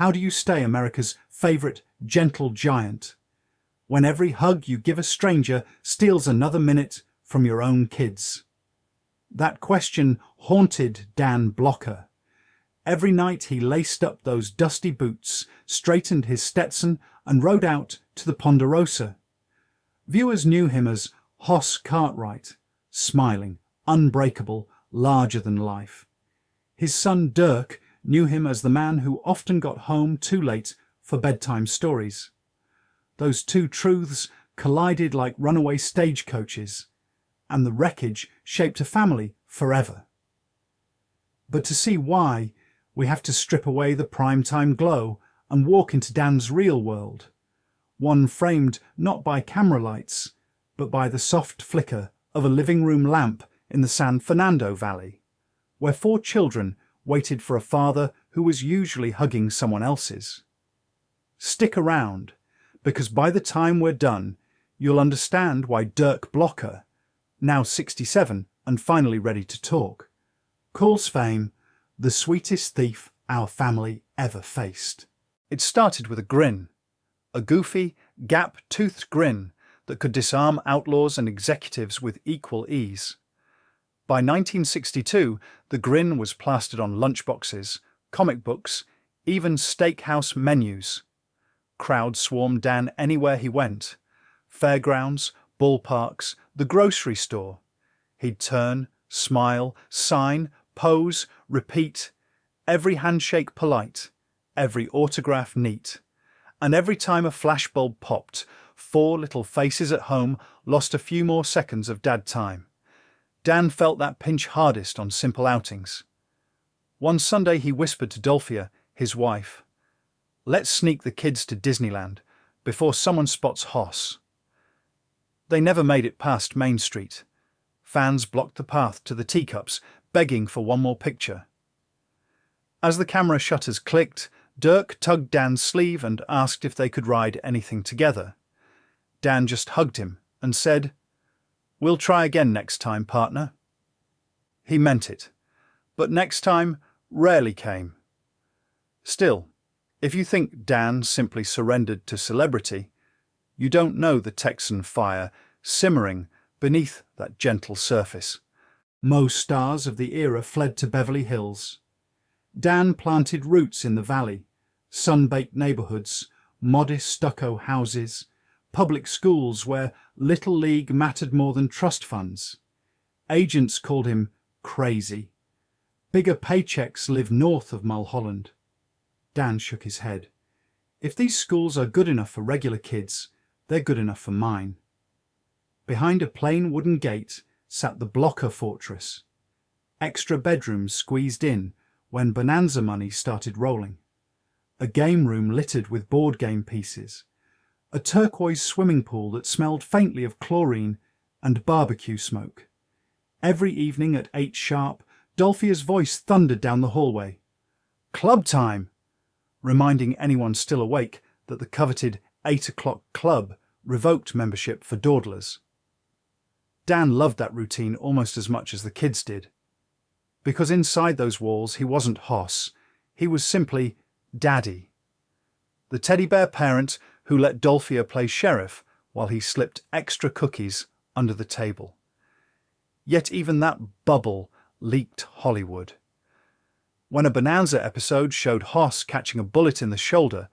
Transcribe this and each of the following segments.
How do you stay America's favorite gentle giant when every hug you give a stranger steals another minute from your own kids? That question haunted Dan Blocker. Every night he laced up those dusty boots, straightened his Stetson, and rode out to the Ponderosa. Viewers knew him as Hoss Cartwright, smiling, unbreakable, larger than life. His son Dirk knew him as the man who often got home too late for bedtime stories. Those two truths collided like runaway stagecoaches, and the wreckage shaped a family forever. But to see why, we have to strip away the primetime glow and walk into Dan's real world, one framed not by camera lights, but by the soft flicker of a living room lamp in the San Fernando Valley, where 4 children waited for a father who was usually hugging someone else's. Stick around, because by the time we're done, you'll understand why Dirk Blocker, now 67 and finally ready to talk, calls fame the sweetest thief our family ever faced. It started with a grin, a goofy, gap-toothed grin that could disarm outlaws and executives with equal ease. By 1962, the grin was plastered on lunchboxes, comic books, even steakhouse menus. Crowds swarmed Dan anywhere he went. Fairgrounds, ballparks, the grocery store. He'd turn, smile, sign, pose, repeat, every handshake polite, every autograph neat. And every time a flashbulb popped, 4 little faces at home lost a few more seconds of dad time. Dan felt that pinch hardest on simple outings. One Sunday he whispered to Dolphia, his wife, "Let's sneak the kids to Disneyland before someone spots Hoss." They never made it past Main Street. Fans blocked the path to the teacups, begging for one more picture. As the camera shutters clicked, Dirk tugged Dan's sleeve and asked if they could ride anything together. Dan just hugged him and said, "We'll try again next time, partner." He meant it, but next time rarely came. Still, if you think Dan simply surrendered to celebrity, you don't know the Texan fire simmering beneath that gentle surface. Most stars of the era fled to Beverly Hills. Dan planted roots in the valley, sun-baked neighborhoods, modest stucco houses, public schools where Little League mattered more than trust funds. Agents called him crazy. Bigger paychecks live north of Mulholland. Dan shook his head. If these schools are good enough for regular kids, they're good enough for mine. Behind a plain wooden gate sat the Blocker Fortress. Extra bedrooms squeezed in when bonanza money started rolling. A game room littered with board game pieces. A turquoise swimming pool that smelled faintly of chlorine and barbecue smoke. Every evening at 8 sharp, Dolphia's voice thundered down the hallway. "Club time!" reminding anyone still awake that the coveted 8 o'clock club revoked membership for dawdlers. Dan loved that routine almost as much as the kids did. Because inside those walls he wasn't Hoss, he was simply Daddy. The teddy bear parent who let Dolphia play sheriff while he slipped extra cookies under the table. Yet even that bubble leaked Hollywood. When a Bonanza episode showed Hoss catching a bullet in the shoulder,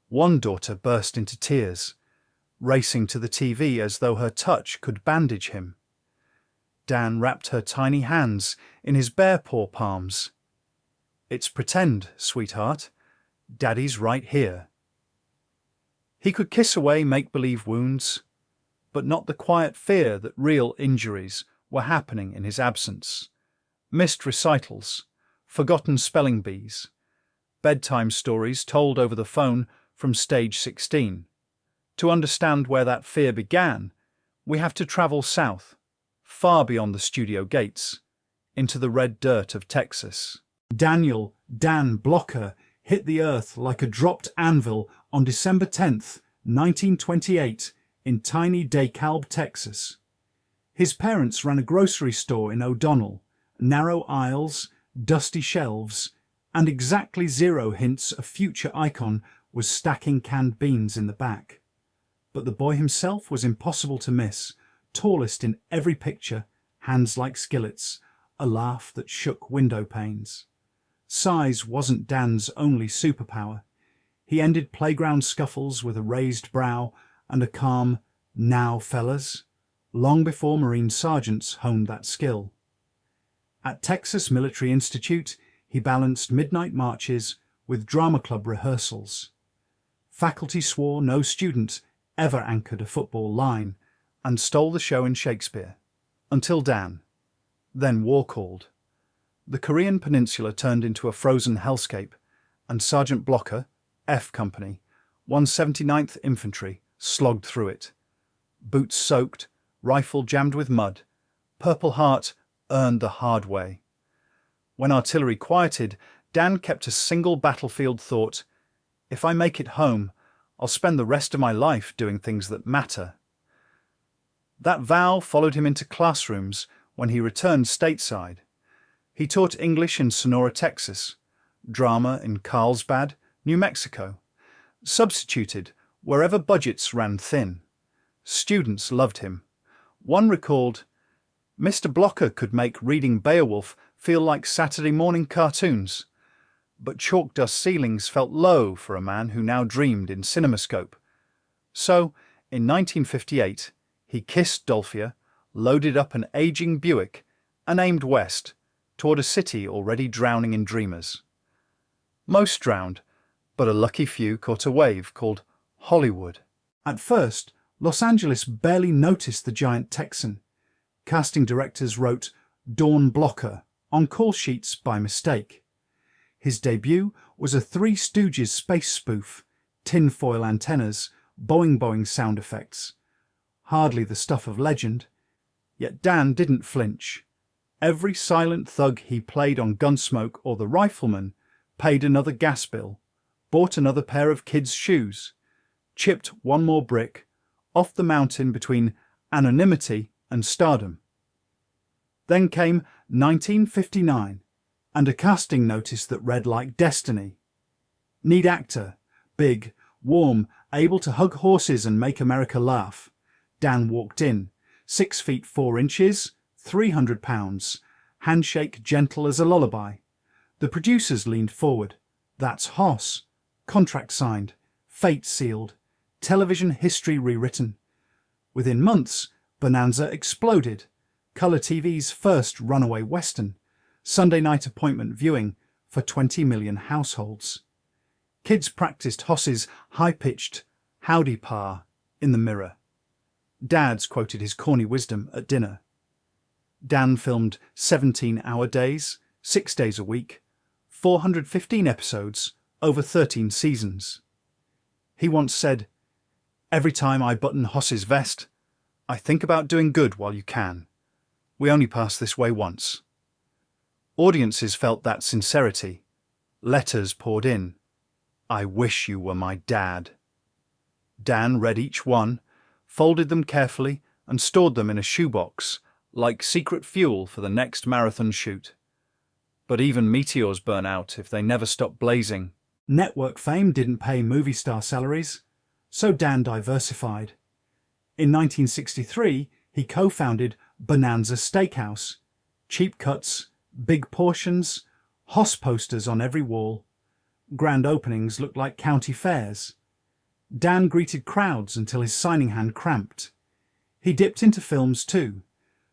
one daughter burst into tears, racing to the TV as though her touch could bandage him. Dan wrapped her tiny hands in his bare paw palms. "It's pretend, sweetheart. Daddy's right here." He could kiss away make-believe wounds, but not the quiet fear that real injuries were happening in his absence. Missed recitals, forgotten spelling bees, bedtime stories told over the phone from stage 16. To understand where that fear began, we have to travel south, far beyond the studio gates, into the red dirt of Texas. Dan Blocker hit the earth like a dropped anvil on December 10th, 1928, in tiny DeKalb, Texas. His parents ran a grocery store in O'Donnell, narrow aisles, dusty shelves, And exactly 0 hints a future icon was stacking canned beans in the back. But the boy himself was impossible to miss, tallest in every picture, hands like skillets, a laugh that shook window panes. Size wasn't Dan's only superpower. He ended playground scuffles with a raised brow and a calm, "Now, fellas," long before Marine sergeants honed that skill. At Texas Military Institute, he balanced midnight marches with drama club rehearsals. Faculty swore no student ever anchored a football line and stole the show in Shakespeare. Until Dan. Then war called. The Korean peninsula turned into a frozen hellscape, and Sergeant Blocker, F Company, 179th Infantry, slogged through it. Boots soaked, rifle jammed with mud, Purple Heart earned the hard way. When artillery quieted, Dan kept a single battlefield thought: if I make it home, I'll spend the rest of my life doing things that matter. That vow followed him into classrooms when he returned stateside. He taught English in Sonora, Texas, drama in Carlsbad, New Mexico, substituted wherever budgets ran thin. Students loved him. One recalled, "Mr. Blocker could make reading Beowulf feel like Saturday morning cartoons, but chalk dust ceilings felt low for a man who now dreamed in CinemaScope." So, in 1958, he kissed Dolphia, loaded up an aging Buick, and aimed west, toward a city already drowning in dreamers. Most drowned, but a lucky few caught a wave called Hollywood. At first, Los Angeles barely noticed the giant Texan. Casting directors wrote "Dawn Blocker" on call sheets by mistake. His debut was a Three Stooges space spoof, tinfoil antennas, boing sound effects. Hardly the stuff of legend. Yet Dan didn't flinch. Every silent thug he played on Gunsmoke or The Rifleman paid another gas bill, bought another pair of kids' shoes, chipped one more brick off the mountain between anonymity and stardom. Then came 1959, and a casting notice that read like destiny. Need actor, big, warm, able to hug horses and make America laugh. Dan walked in, 6 feet 4 inches, 300 pounds, handshake gentle as a lullaby. The producers leaned forward. That's Hoss. Contract signed, fate sealed, television history rewritten. Within months, Bonanza exploded. Color TV's first runaway western, Sunday night appointment viewing for 20 million households. Kids practiced Hoss's high-pitched "Howdy, Pa" in the mirror. Dads quoted his corny wisdom at dinner. Dan filmed 17-hour days, 6 days a week, 415 episodes over 13 seasons. He once said, "Every time I button Hoss's vest, I think about doing good while you can. We only pass this way once." Audiences felt that sincerity. Letters poured in. "I wish you were my dad." Dan read each one, folded them carefully, and stored them in a shoebox, like secret fuel for the next marathon shoot. But even meteors burn out if they never stop blazing. Network fame didn't pay movie star salaries, so Dan diversified. In 1963, he co-founded Bonanza Steakhouse. Cheap cuts, big portions, Hoss posters on every wall. Grand openings looked like county fairs. Dan greeted crowds until his signing hand cramped. He dipped into films too.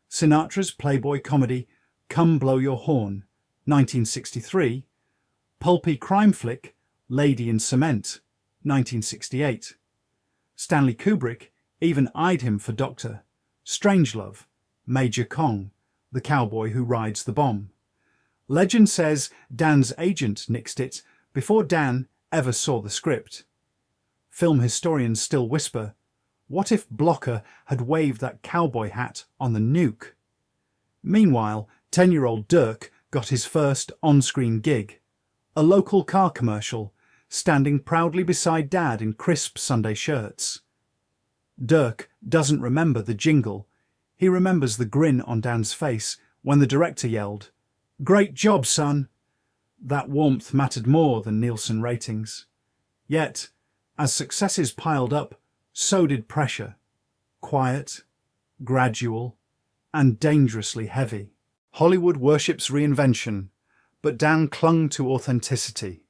Sinatra's Playboy comedy Come Blow Your Horn, 1963. Pulpy crime flick Lady in Cement, 1968. Stanley Kubrick even eyed him for Dr. Strangelove, Major Kong, the cowboy who rides the bomb. Legend says Dan's agent nixed it before Dan ever saw the script. Film historians still whisper, what if Blocker had waved that cowboy hat on the nuke? Meanwhile, 10-year-old Dirk got his first on-screen gig, a local car commercial, standing proudly beside Dad in crisp Sunday shirts. Dirk doesn't remember the jingle. He remembers the grin on Dan's face when the director yelled, "Great job, son!" That warmth mattered more than Nielsen ratings. Yet, as successes piled up, so did pressure. Quiet, gradual, and dangerously heavy. Hollywood worships reinvention, but Dan clung to authenticity.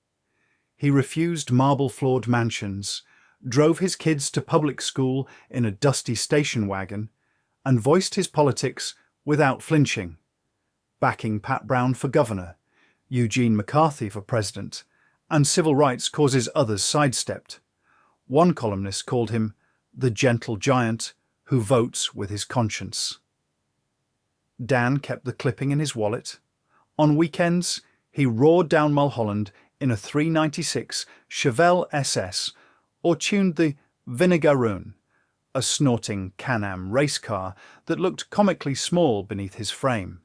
He refused marble-floored mansions, drove his kids to public school in a dusty station wagon, and voiced his politics without flinching, backing Pat Brown for governor, Eugene McCarthy for president, and civil rights causes others sidestepped. One columnist called him the gentle giant who votes with his conscience. Dan kept the clipping in his wallet. On weekends, he roared down Mulholland in a 396 Chevelle SS or tuned the Vinegaroon, a snorting Can-Am race car that looked comically small beneath his frame.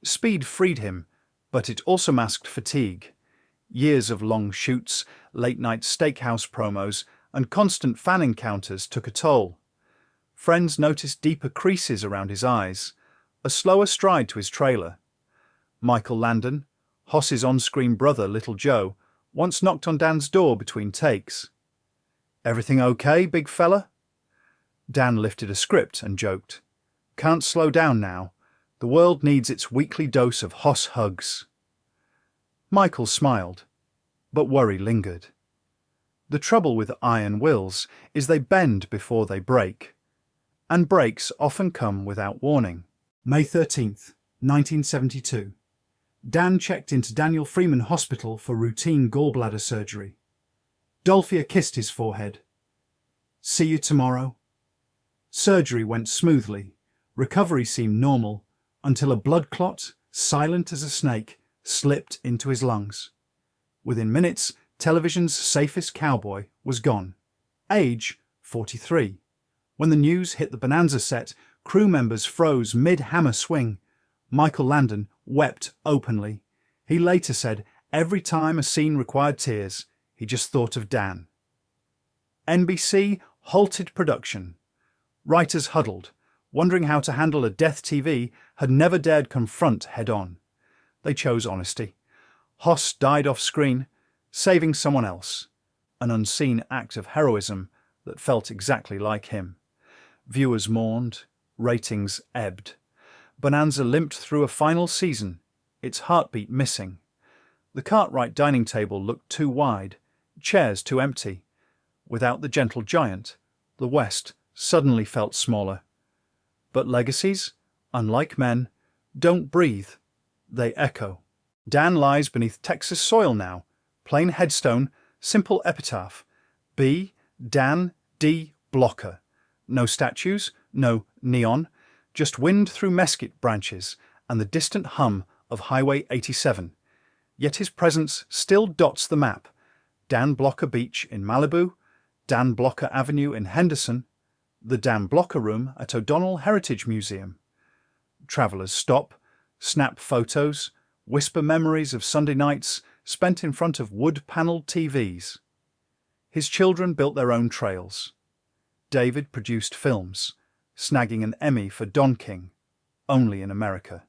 Speed freed him, but it also masked fatigue. Years of long shoots, late-night steakhouse promos, and constant fan encounters took a toll. Friends noticed deeper creases around his eyes, a slower stride to his trailer. Michael Landon, Hoss's on-screen brother Little Joe, once knocked on Dan's door between takes. "Everything okay, big fella?" Dan lifted a script and joked, "Can't slow down now. The world needs its weekly dose of Hoss hugs." Michael smiled, but worry lingered. The trouble with iron wills is they bend before they break, and breaks often come without warning. May 13th, 1972. Dan checked into Daniel Freeman Hospital for routine gallbladder surgery. Dolphia kissed his forehead. "See you tomorrow." Surgery went smoothly. Recovery seemed normal, until a blood clot, silent as a snake, slipped into his lungs. Within minutes, television's safest cowboy was gone. Age, 43. When the news hit the Bonanza set, crew members froze mid-hammer swing. Michael Landon wept openly. He later said every time a scene required tears, he just thought of Dan. NBC halted production. Writers huddled, wondering how to handle a death TV had never dared confront head-on. They chose honesty. Hoss died off-screen, saving someone else, an unseen act of heroism that felt exactly like him. Viewers mourned, ratings ebbed. Bonanza limped through a final season, its heartbeat missing. The Cartwright dining table looked too wide, chairs too empty. Without the gentle giant, the West suddenly felt smaller. But legacies, unlike men, don't breathe, they echo. Dan lies beneath Texas soil now, plain headstone, simple epitaph. B. Dan D. Blocker. No statues, no neon, just wind through mesquite branches and the distant hum of Highway 87. Yet his presence still dots the map. Dan Blocker Beach in Malibu, Dan Blocker Avenue in Henderson, the Dan Blocker Room at O'Donnell Heritage Museum. Travelers stop, snap photos, whisper memories of Sunday nights spent in front of wood-panelled TVs. His children built their own trails. David produced films, snagging an Emmy for Don King, only in America.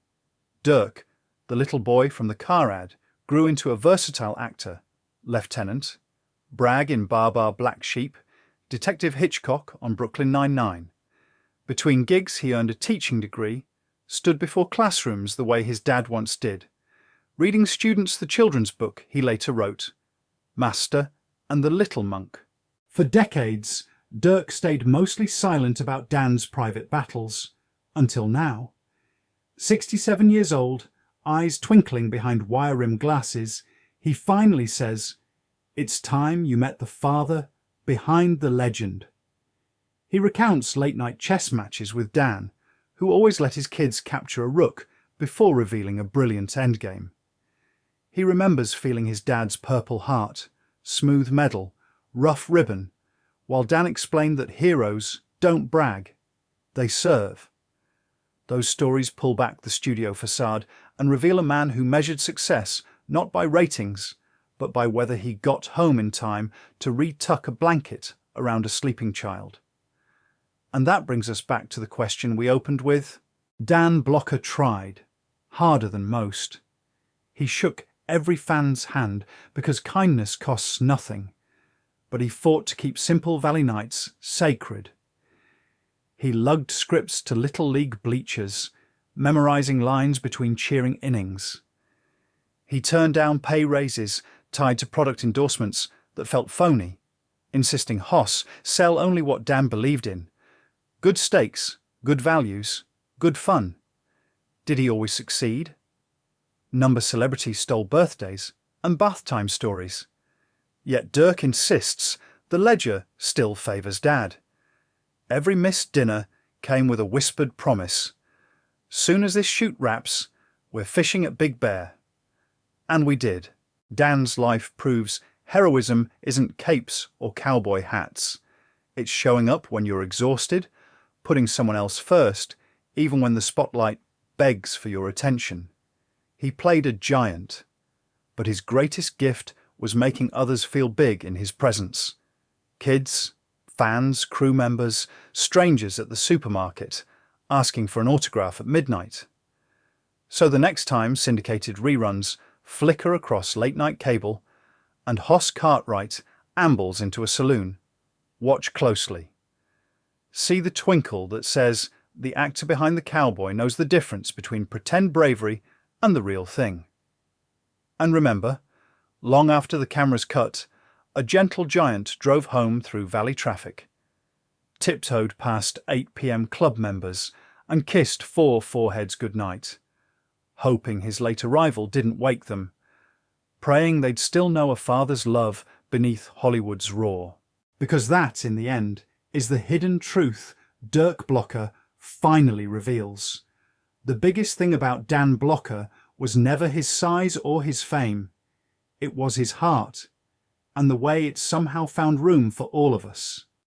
Dirk, the little boy from the car ad, grew into a versatile actor, Lieutenant, Bragg in Bar Bar Black Sheep, Detective Hitchcock on Brooklyn Nine-Nine. Between gigs he earned a teaching degree, stood before classrooms the way his dad once did, reading students the children's book he later wrote, Master and the Little Monk. For decades, Dirk stayed mostly silent about Dan's private battles, until now. 67 years old, eyes twinkling behind wire-rimmed glasses, he finally says, "It's time you met the father behind the legend." He recounts late-night chess matches with Dan, who always let his kids capture a rook before revealing a brilliant endgame. He remembers feeling his dad's Purple Heart, smooth medal, rough ribbon, while Dan explained that heroes don't brag, they serve. Those stories pull back the studio facade and reveal a man who measured success not by ratings, but by whether he got home in time to retuck a blanket around a sleeping child. And that brings us back to the question we opened with. Dan Blocker tried, harder than most. He shook every fan's hand because kindness costs nothing. But he fought to keep simple Valley nights sacred. He lugged scripts to Little League bleachers, memorizing lines between cheering innings. He turned down pay raises tied to product endorsements that felt phony, insisting Hoss sell only what Dan believed in. Good steaks, good values, good fun. Did he always succeed? Number celebrities stole birthdays and bath time stories. Yet Dirk insists the ledger still favours Dad. Every missed dinner came with a whispered promise. Soon as this shoot wraps, we're fishing at Big Bear. And we did. Dan's life proves heroism isn't capes or cowboy hats. It's showing up when you're exhausted, putting someone else first, even when the spotlight begs for your attention. He played a giant, but his greatest gift was making others feel big in his presence. Kids, fans, crew members, strangers at the supermarket, asking for an autograph at midnight. So the next time syndicated reruns flicker across late-night cable and Hoss Cartwright ambles into a saloon, watch closely. See the twinkle that says the actor behind the cowboy knows the difference between pretend bravery and the real thing. And remember, long after the cameras cut, a gentle giant drove home through valley traffic, tiptoed past 8 p.m. club members and kissed 4 foreheads goodnight, hoping his late arrival didn't wake them, praying they'd still know a father's love beneath Hollywood's roar. Because that, in the end, is the hidden truth Dirk Blocker finally reveals. The biggest thing about Dan Blocker was never his size or his fame. It was his heart, and the way it somehow found room for all of us.